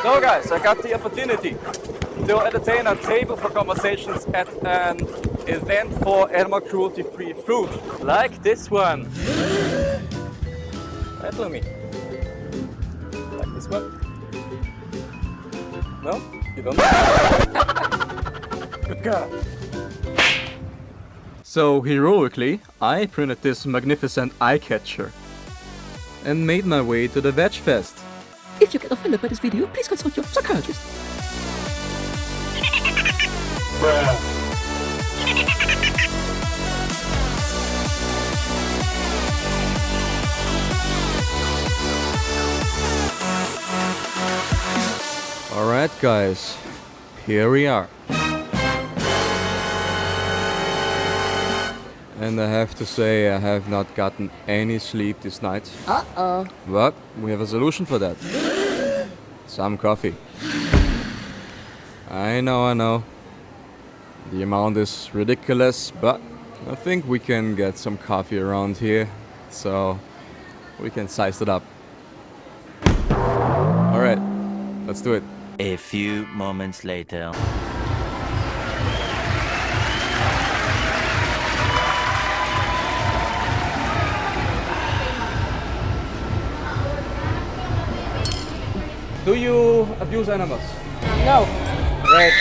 So guys, I got the opportunity to entertain a table for conversations at an event for animal cruelty-free food, like this one. Right, Lumi? Like this one? No? You don't know? Good girl. So heroically, I printed this magnificent eye catcher and made my way to the VegFest. If you get offended by this video, please consult your psychiatrist. Alright guys, here we are. And I have to say I have not gotten any sleep this night. Uh-oh. But we have a solution for that. Some coffee. I know. The amount is ridiculous, but I think we can get some coffee around here, so we can size it up. Alright, let's do it. A few moments later. Do you abuse animals? No. Right.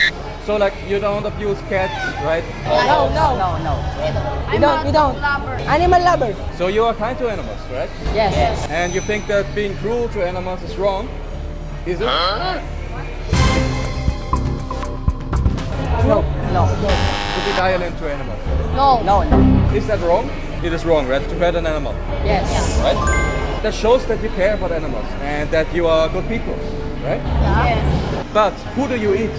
So like you don't abuse cats, right? No. We don't. Animal lover. So you are kind to animals, right? Yes. And you think that being cruel to animals is wrong? Is it? No. To be violent to animals. No. Is that wrong? It is wrong, right? To hurt an animal, Yes. right? That shows that you care about animals and that you are good people, right? Yes. But who do you eat?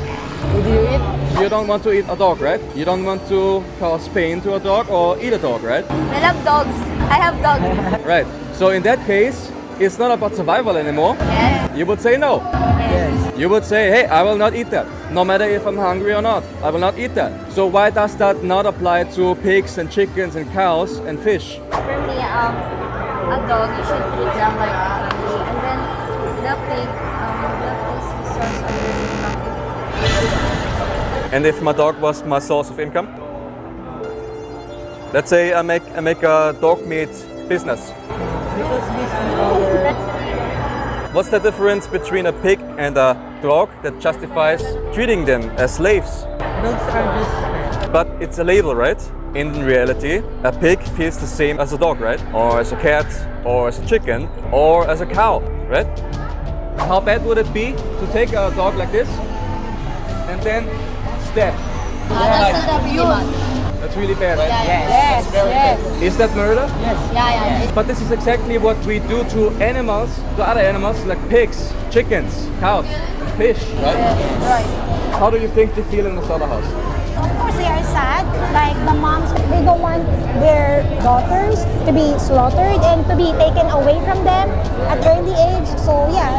Who do you eat? You don't want to eat a dog, right? You don't want to cause pain to a dog or eat a dog, right? I love dogs. I have dogs. Right. So in that case, it's not about survival anymore. Yes. You would say no. Yes. You would say, hey, I will not eat that. No matter if I'm hungry or not, I will not eat that. So why does that not apply to pigs and chickens and cows and fish? For me, a dog, you should treat them like a family. And then the pig is the source of your income. And if my dog was my source of income? Let's say I make a dog meat business. What's the difference between a pig and a dog that justifies treating them as slaves? Dogs are just But it's a label, right? In reality, a pig feels the same as a dog, right? Or as a cat, or as a chicken, or as a cow, right? How bad would it be to take a dog like this and then stab? That's an abuse. That's really bad, right? Yes. Is that murder? Yeah. But this is exactly what we do to animals, to other animals like pigs, chickens, cows, fish, right? Right. How do you think they feel in the slaughterhouse? Of course, they are sad. Like the moms, they don't want their daughters to be slaughtered and to be taken away from them at early age. So yeah,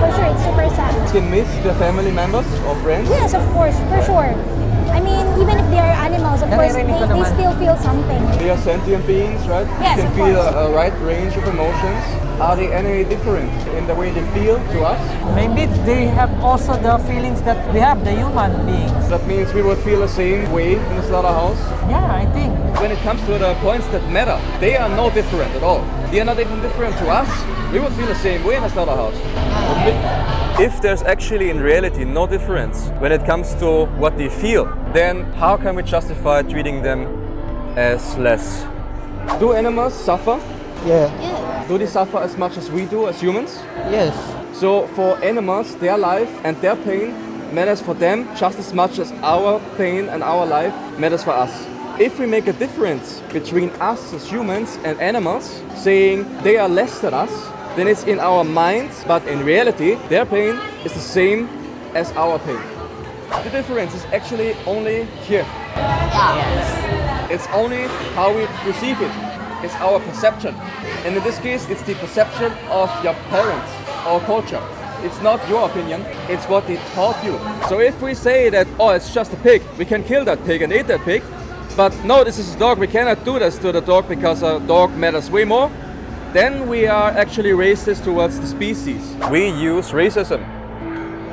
for sure, it's super sad. They miss their family members or friends? Yes, of course, for sure. I mean, even if they are animals, of course, they still feel something. They are sentient beings, right? Yes, They can of feel course. a wide range of emotions. Are they any different in the way they feel to us? Maybe they have also the feelings that we have, the human beings. That means we would feel the same way in the slaughterhouse. Yeah, I think. When it comes to the points that matter, they are no different at all. They are not even different to us. We would feel the same way in the slaughterhouse. If there's actually in reality no difference when it comes to what they feel, then how can we justify treating them as less? Do animals suffer? Yeah. Do they suffer as much as we do as humans? Yes. So for animals, their life and their pain matters for them just as much as our pain and our life matters for us. If we make a difference between us as humans and animals, saying they are less than us, then it's in our mind, but in reality, their pain is the same as our pain. The difference is actually only here. It's only how we perceive it. It's our perception. And in this case, it's the perception of your parents or culture. It's not your opinion, it's what they taught you. So if we say that, oh, it's just a pig, we can kill that pig and eat that pig, but no, this is a dog, we cannot do this to the dog because a dog matters way more, then we are actually racist towards the species. We use racism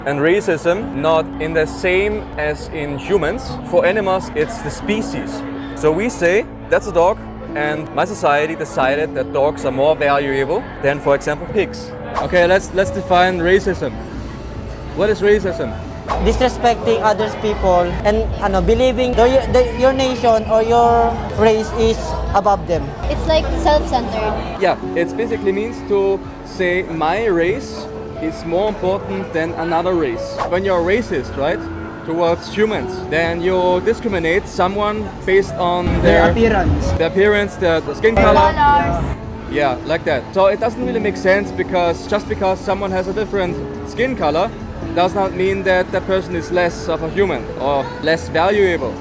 and racism not in the same as in humans. For animals, it's the species. So we say, that's a dog, and my society decided that dogs are more valuable than, for example, pigs. Okay, let's define racism. What is racism? Disrespecting others people and believing your nation or your race is above them. It's like self-centered. Yeah, it basically means to say my race is more important than another race. When you're racist, right, towards humans, then you discriminate someone based on their appearance, their skin color. Yeah, like that. So it doesn't really make sense because just because someone has a different skin color does not mean that that person is less of a human or less valuable.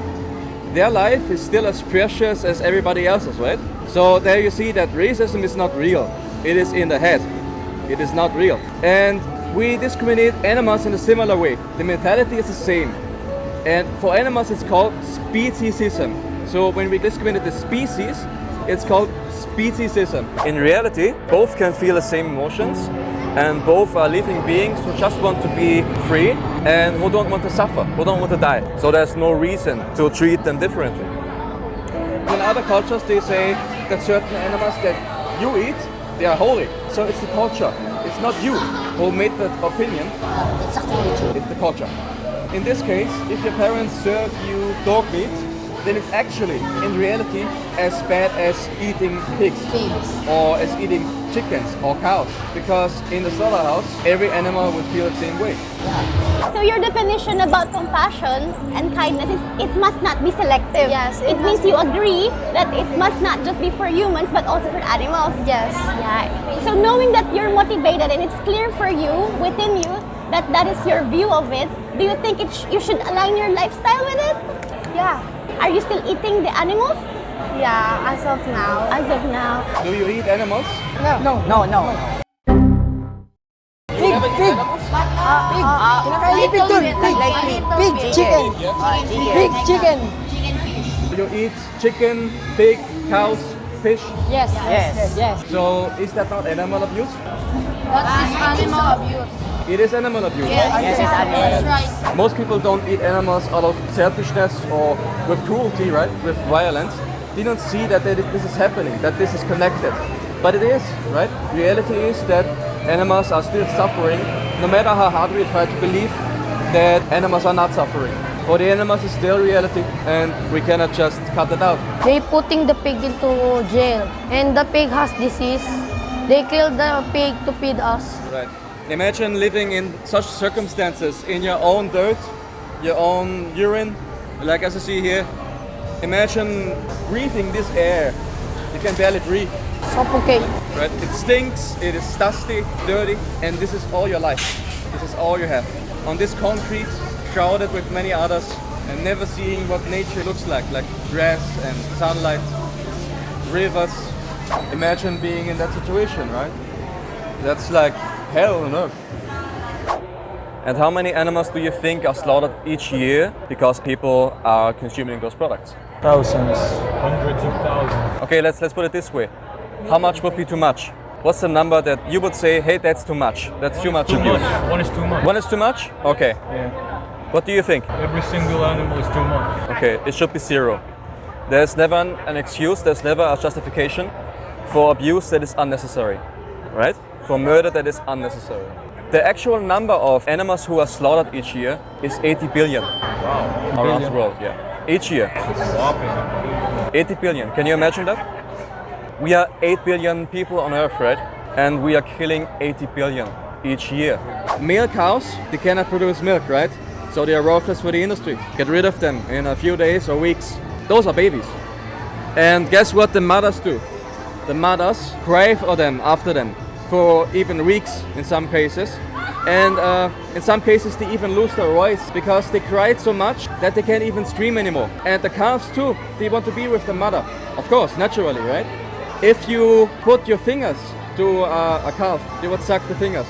Their life is still as precious as everybody else's, right? So there you see that racism is not real. It is in the head. It is not real. And we discriminate animals in a similar way. The mentality is the same. And for animals it's called speciesism. So when we discriminate the species, it's called speciesism. In reality, both can feel the same emotions, and both are living beings who just want to be free and who don't want to suffer, who don't want to die. So there's no reason to treat them differently. In other cultures they say that certain animals that you eat, they are holy. So it's the culture. It's not you who made that opinion. It's the culture. In this case, if your parents serve you dog meat, then it's actually, in reality, as bad as eating pigs or as eating chickens or cows. Because in the slaughterhouse, every animal would feel the same way. So your definition about compassion and kindness is it must not be selective. Yes, it means you agree that it must not just be for humans but also for animals. Yes. Yeah. So knowing that you're motivated and it's clear for you, within you, that that is your view of it, do you think you should align your lifestyle with it? Yeah. Are you still eating the animals? Yeah, as of now. As of now. Do you eat animals? No. Pig, chicken. You eat chicken, pig, cows, fish? Yes. So is that not animal abuse? That's animal abuse. It is animal abuse. That's right. Most people don't eat animals out of selfishness or with cruelty, right? With violence. They don't see that this is happening, that this is connected. But it is, right? Reality is that animals are still suffering, no matter how hard we try to believe that animals are not suffering. For the animals, it's still reality, and we cannot just cut it out. They putting the pig into jail, and the pig has disease. They kill the pig to feed us. Right. Imagine living in such circumstances in your own dirt, your own urine, like as you see here. Imagine breathing this air. You can barely breathe. Suffocate. Right? It stinks, it is dusty, dirty, and this is all your life. This is all you have. On this concrete, crowded with many others, and never seeing what nature looks like grass and sunlight, rivers. Imagine being in that situation, right? That's like hell on earth. And how many animals do you think are slaughtered each year because people are consuming those products? Thousands. Hundreds of thousands. Okay, let's put it this way. How much would be too much? What's the number that you would say, hey, that's too much? That's too much abuse. One is too much. One is too much? Okay. Yeah. What do you think? Every single animal is too much. Okay, it should be 0. There's never an excuse, there's never a justification for abuse that is unnecessary, right? For murder that is unnecessary. The actual number of animals who are slaughtered each year is 80 billion. Wow. Around the world, yeah. Each year. Whopping. 80 billion. Can you imagine that? We are 8 billion people on Earth, right? And we are killing 80 billion each year. Male cows, they cannot produce milk, right? So they are worthless for the industry. Get rid of them in a few days or weeks. Those are babies. And guess what the mothers do? The mothers cry for them, after them, for even weeks in some cases. And in some cases they even lose their voice because they cried so much that they can't even scream anymore. And the calves too, they want to be with the mother. Of course, naturally, right? If you put your fingers to a calf, they would suck the fingers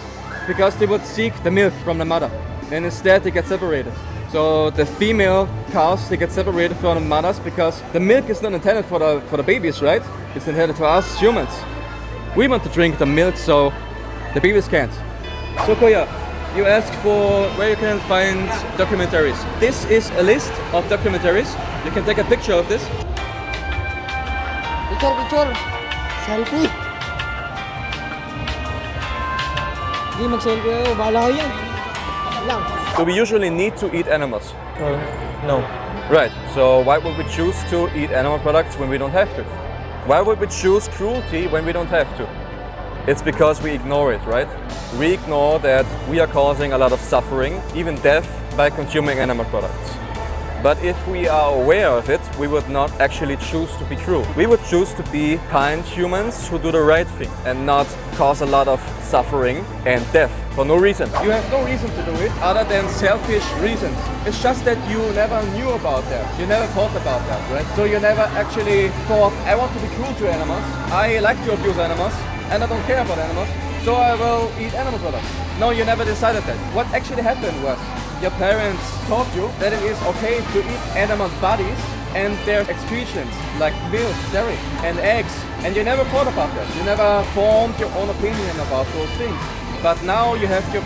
because they would seek the milk from the mother. And instead they get separated. So the female calves, they get separated from the mothers because the milk is not intended for the babies, right? It's intended for us humans. We want to drink the milk, so the babies can't. So Koya, You ask for where you can find documentaries. This is a list of documentaries. You can take a picture of this. Picture. Selfie. Hindi mag-selfie kayo. Bahala kayo yan. Lang. So we usually need to eat animals. No. Right, so why would we choose to eat animal products when we don't have to? Why would we choose cruelty when we don't have to? It's because we ignore it, right? We ignore that we are causing a lot of suffering, even death, by consuming animal products. But if we are aware of it, we would not actually choose to be cruel. We would choose to be kind humans who do the right thing and not cause a lot of suffering and death for no reason. You have no reason to do it other than selfish reasons. It's just that you never knew about that. You never thought about that, right? So you never actually thought, I want to be cruel to animals. I like to abuse animals and I don't care about animals. So I will eat animal products. No, you never decided that. What actually happened was your parents taught you that it is okay to eat animal bodies and their excretions, like milk, dairy, and eggs. And you never thought about that. You never formed your own opinion about those things. But now you have the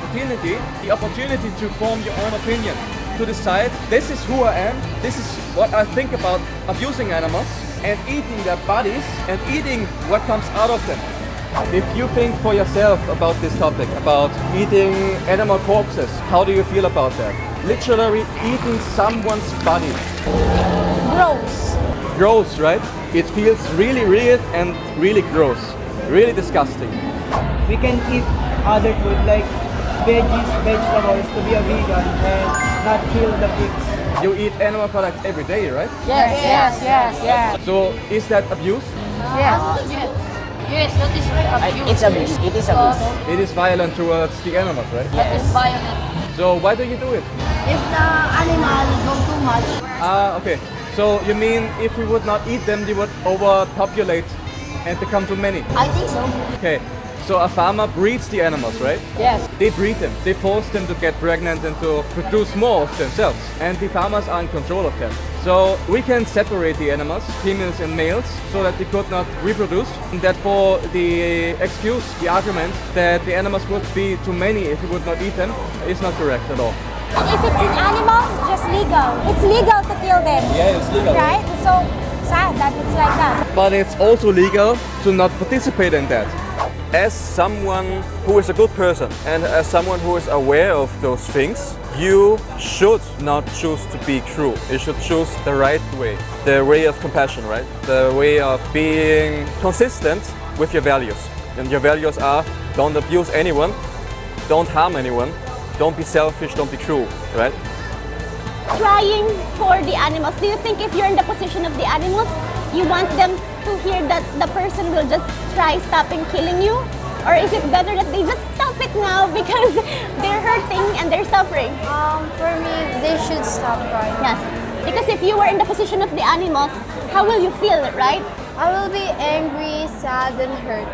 opportunity to form your own opinion, to decide this is who I am, this is what I think about abusing animals and eating their bodies and eating what comes out of them. If you think for yourself about this topic, about eating animal corpses, how do you feel about that? Literally eating someone's body. Gross. Gross, right? It feels really weird and really gross. Really disgusting. We can eat other food like veggies, vegetables to be a vegan and not kill the pigs. You eat animal products every day, right? Yes. So is that abuse? Yes, that is abuse. It's abuse. It is abuse. It is violent towards the animals, right? That is violent. So why do you do it? If the animal go too much, Okay. So you mean if we would not eat them, they would overpopulate and become too many? I think so. Okay. So a farmer breeds the animals, right? Yes. They breed them. They force them to get pregnant and to produce more of themselves. And the farmers are in control of them. So we can separate the animals, females and males, so that they could not reproduce. And therefore the excuse, the argument that the animals would be too many if we would not eat them is not correct at all. If it's in animals, it's just legal. It's legal to kill them. Yeah, it's legal. Right? It's so sad that it's like that. But it's also legal to not participate in that. As someone who is a good person and as someone who is aware of those things, you should not choose to be cruel. You should choose the right way, the way of compassion, right? The way of being consistent with your values. And your values are don't abuse anyone, don't harm anyone, don't be selfish, don't be cruel, right? Trying for the animals. Do you think if you're in the position of the animals, you want them to hear that the person will just try stopping killing you? Or is it better that they just stop it now because they're hurting and they're suffering? For me, they should stop crying. Yes. Because if you were in the position of the animals, how will you feel, right? I will be angry, sad, and hurt.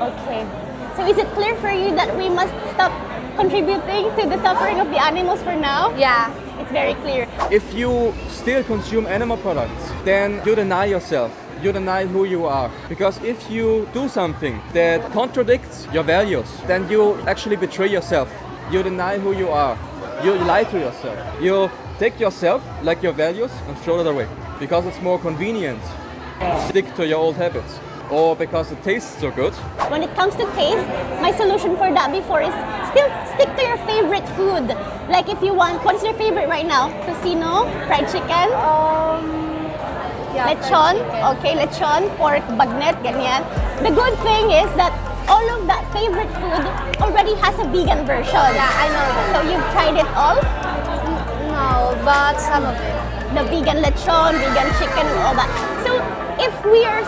Okay. So is it clear for you that we must stop contributing to the suffering of the animals for now? Yeah. It's very clear. If you still consume animal products, then you deny yourself. You deny who you are. Because if you do something that contradicts your values, then you actually betray yourself. You deny who you are. You lie to yourself. You take yourself, like your values, and throw it away. Because it's more convenient. Stick to your old habits. Or because it tastes so good. When it comes to taste, my solution for that before is still stick to your favorite food. Like if you want, what's your favorite right now? Tocino, fried chicken? Yeah, Lechon? Okay, lechon, pork, bagnet, ganyan. The good thing is that all of that favorite food already has a vegan version. Yeah, I know that. So you've tried it all? No, but some of it. The vegan lechon, vegan chicken, and all that. So if we are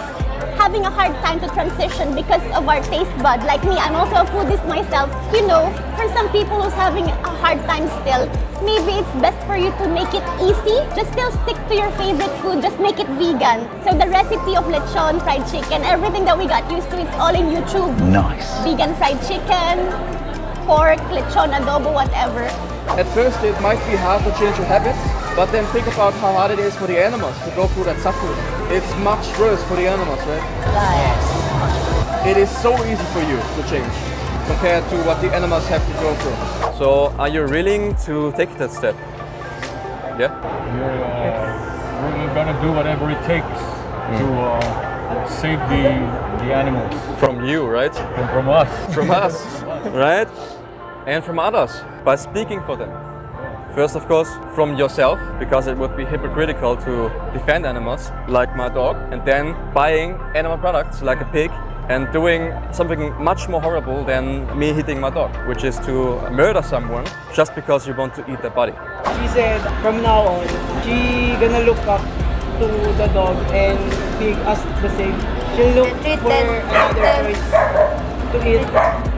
having a hard time to transition because of our taste bud, like me, I'm also a foodist myself. You know, for some people who's having a hard time still, maybe it's best for you to make it easy. Just still stick to your favorite food, just make it vegan. So the recipe of lechon, fried chicken, everything that we got used to is all in YouTube. Nice. Vegan fried chicken, pork, lechon, adobo, whatever. At first it might be hard to change your habits, but then think about how hard it is for the animals to go through that suffering. It's much worse for the animals, right? Yes. It is so easy for you to change. compared to what the animals have to go through. So, are you willing to take that step? Yeah? We're gonna do whatever it takes to save the animals. From you, right? And from us. From us, right? And from others, by speaking for them. First, of course, from yourself, because it would be hypocritical to defend animals, like my dog, and then buying animal products, like a pig, and doing something much more horrible than me hitting my dog, which is to murder someone just because you want to eat their body. She said from now on, she gonna look up to the dog and pig as the same. She'll look Treat for them, another choice to eat.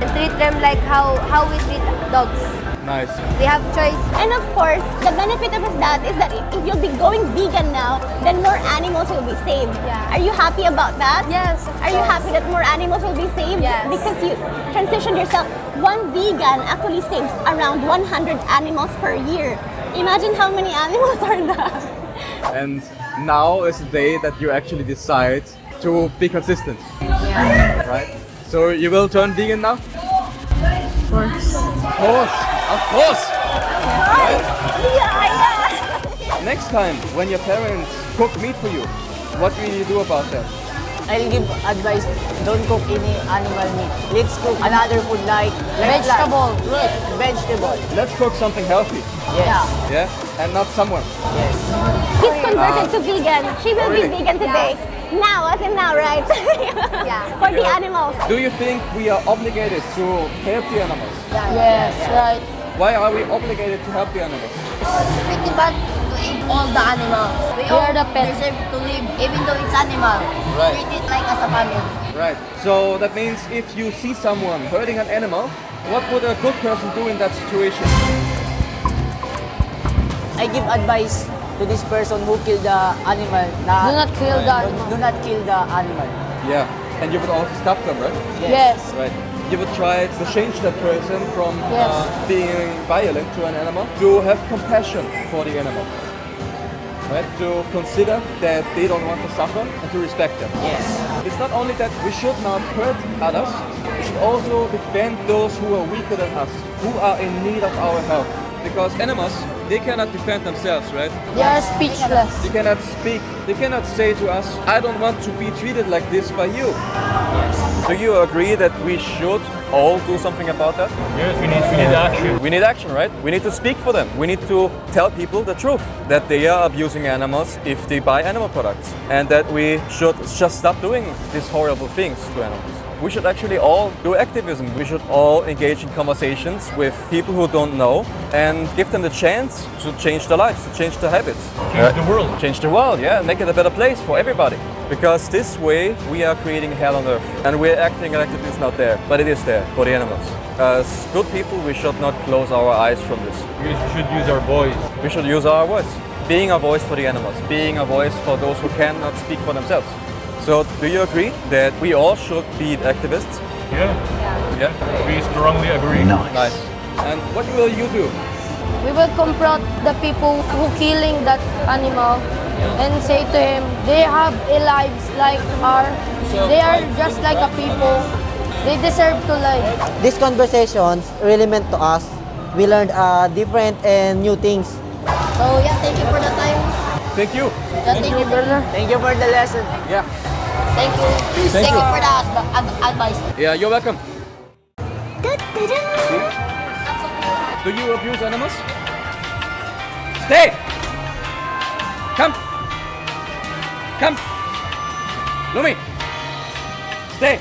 and treat them like how we treat dogs. Nice. They have choice. And of course, the benefit of that is that if you'll be going vegan now, then more animals will be saved. Yeah. Are you happy about that? Yes. of Are you course. happy that more animals will be saved? Yes. Because you transitioned yourself. One vegan actually saves around 100 animals per year. Imagine how many animals are that. And now is the day that you actually decide to be consistent. Yeah. Right? So you will turn vegan now? Of course. Of course! Yeah. Next time, when your parents cook meat for you, what will you do about that? I'll give advice, don't cook any animal meat. Let's cook another food like Vegetable. vegetable. Let's cook something healthy, Yes. yeah? And not someone. Yes. He's converted to vegan. She will Really? be vegan today. Now, as in now, right? Yeah. For the Yeah. animals. Do you think we are obligated to help the animals? Yes, right. Why are we obligated to help the animals? It's pretty bad to eat all the animals. We They are all the pets. deserve to live, even though it's animal. Right. Treat it like as a family. Right. So that means if you see someone hurting an animal, what would a good person do in that situation? I give advice to this person who killed the animal. Do not kill the animal. Do not kill the animal. Yeah. And you would also stop them, right? Yes. Right. You would try to change that person from Yes. being violent to an animal to have compassion for the animal. Right? To consider that they don't want to suffer and to respect them. Yes. It's not only that we should not hurt others, we should also defend those who are weaker than us, who are in need of our help. Because animals, they cannot defend themselves, right? They are speechless. They cannot speak. They cannot say to us, I don't want to be treated like this by you. Do you agree that we should all do something about that? Yes, we need action. We need action, right? We need to speak for them. We need to tell people the truth, that they are abusing animals if they buy animal products, and that we should just stop doing these horrible things to animals. We should actually all do activism. We should all engage in conversations with people who don't know and give them the chance to change their lives, to change their habits. Change the world. Change the world, yeah, make it a better place for everybody. Because this way we are creating hell on earth, and we're acting like it is not there, but it is there for the animals. As good people, we should not close our eyes from this. We should use our voice. We should use our voice, being a voice for the animals, being a voice for those who cannot speak for themselves. So, do you agree that we all should be activists? Yeah. Yeah. We strongly agree. Nice. And what will you do? We will confront the people who killing that animal and say to him, they have a lives like ours. They are just like a people. They deserve to live. These conversations really meant to us. We learned different and new things. So yeah, thank you for the time. Thank you. Yeah, thank you, brother. Thank you for the lesson. Yeah. Thank you. Please Thank thank you. you for the advice. Yeah, you're welcome. Do you abuse animals? Stay! Come! Come! Lumi! Stay!